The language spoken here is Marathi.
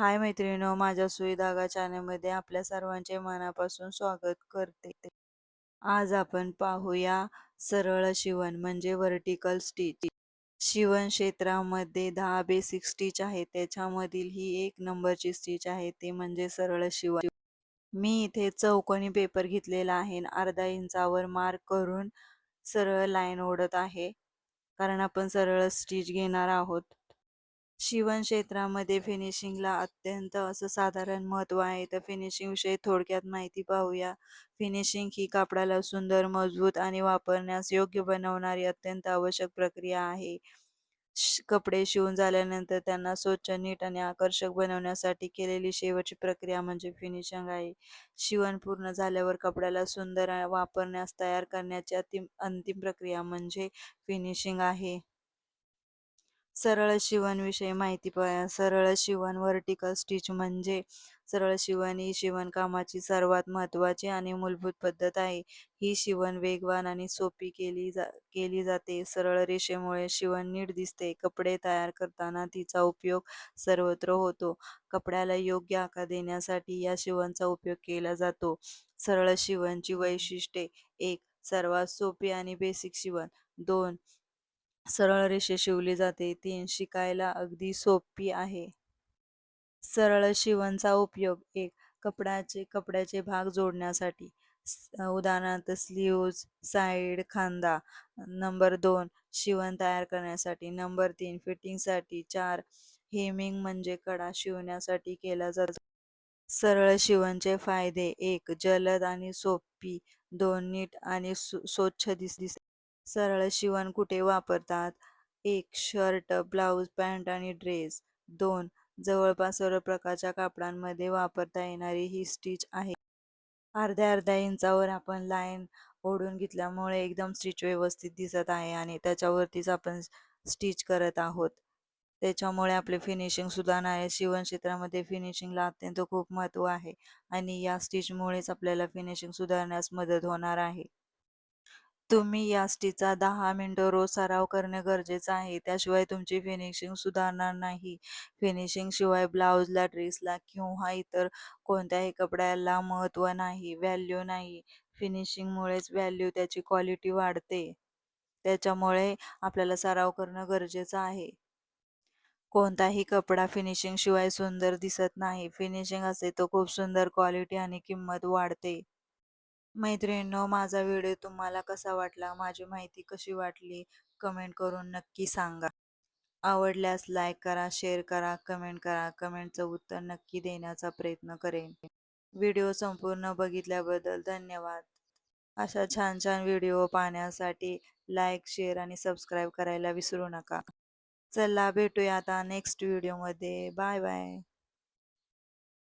हाय मैत्रिणींनो, माझ्या सुई धागा चॅनलमध्ये आपल्या सर्वांचे मनापासून स्वागत करते. आज आपण पाहूया सरळ शिवण म्हणजे व्हर्टिकल स्टिच. शिवण क्षेत्रामध्ये 10 बेसिक स्टिच आहेत. त्याच्यामधील ही एक नंबरची स्टिच आहे ते म्हणजे सरळ शिवण. मी इथे चौकोनी पेपर घेतलेला आहे आणि अर्धा इंचावर मार्क करून सरळ लाईन ओढत आहे, कारण आपण सरळ स्टिच घेणार आहोत. शिवण क्षेत्रामध्ये फिनिशिंगला अत्यंत असं साधारण महत्त्व आहे. तर फिनिशिंग विषयी थोडक्यात माहिती पाहूया. फिनिशिंग ही कापडाला सुंदर, मजबूत आणि वापरण्यास योग्य बनवणारी अत्यंत आवश्यक प्रक्रिया आहे. कपडे शिवून झाल्यानंतर त्यांना स्वच्छ, नीट आणि आकर्षक बनवण्यासाठी केलेली शेवटची प्रक्रिया म्हणजे फिनिशिंग आहे. शिवण पूर्ण झाल्यावर कपड्याला सुंदर वापरण्यास तयार करण्याची अंतिम प्रक्रिया म्हणजे फिनिशिंग आहे. सरळ शिवणविषयी माहिती पाहूया. सरळ शिवण व्हर्टिकल स्टिच म्हणजे सरळ शिवण ही शिवणकामाची सर्वात महत्त्वाची आणि मूलभूत पद्धत आहे. ही शिवण वेगवान आणि सोपी केली जाते. सरळ रेषेमुळे शिवण नीट दिसते. कपडे तयार करताना तिचा उपयोग सर्वत्र होतो. कपड्याला योग्य आकार देण्यासाठी या शिवणचा उपयोग केला जातो. सरळ शिवणची वैशिष्ट्ये: 1. सर्वात सोपी आणि बेसिक शिवण. 2. सरळ रेषे शिवली जाते. 3. शिकायला अगदी सोपी आहे. सरळ शिवणचा उपयोग: 1. कपड्याचे भाग जोडण्यासाठी. उदाहरणार्थ स्लीव्ज, साईड, खांदा. नंबर 2. शिवण तयार करण्यासाठी. नंबर 3. फिटिंगसाठी. 4. हेमिंग म्हणजे कडा शिवण्यासाठी केला जातो. सरळ शिवणचे फायदे: 1. जलद आणि सोपी. 2. नीट आणि स्वच्छ दिसते. सरळ शिवण कुठे वापरतात? 1. शर्ट, ब्लाउज, पॅन्ट आणि ड्रेस. 2. जवळपास सर्व प्रकारच्या कापडांमध्ये वापरता येणारी ही स्टिच आहे. अर्ध्या अर्ध्या इंचावर आपण लाईन ओढून घेतल्यामुळे एकदम स्टिच व्यवस्थित दिसत आहे आणि त्याच्यावरतीच आपण स्टिच करत आहोत. त्याच्यामुळे आपले फिनिशिंग सुधारणार आहे. शिवण क्षेत्रामध्ये फिनिशिंगला अत्यंत खूप महत्त्व आहे आणि या स्टिचमुळेच आपल्याला फिनिशिंग सुधारण्यास मदत होणार आहे. तुम्ही या स्टिचचा 10 मिनिटं रोज सराव करणे गरजेचं आहे. त्याशिवाय तुमची फिनिशिंग सुधारणार नाही. फिनिशिंग शिवाय ब्लाउजला, ड्रेसला किंवा इतर कोणत्याही कपड्याला महत्त्व नाही, व्हॅल्यू नाही. फिनिशिंगमुळेच व्हॅल्यू, त्याची क्वालिटी वाढते. त्याच्यामुळे आपल्याला सराव करणं गरजेचं आहे. कोणताही कपडा फिनिशिंग शिवाय सुंदर दिसत नाही. फिनिशिंग असे तो खूप सुंदर क्वालिटी आणि किंमत वाढते. मैत्रिणींनो, माझा व्हिडिओ तुम्हाला कसा वाटला? माझी माहिती कशी वाटली? कमेंट करून नक्की सांगा. आवडल्यास लाईक करा, शेअर करा, कमेंट करा. कमेंटचं उत्तर नक्की देण्याचा प्रयत्न करेन. व्हिडिओ संपूर्ण बघितल्याबद्दल धन्यवाद. अशा छान छान व्हिडिओ पाहण्यासाठी लाईक, शेअर आणि सबस्क्राईब करायला विसरू नका. चला भेटूया आता नेक्स्ट व्हिडिओमध्ये. Bye bye.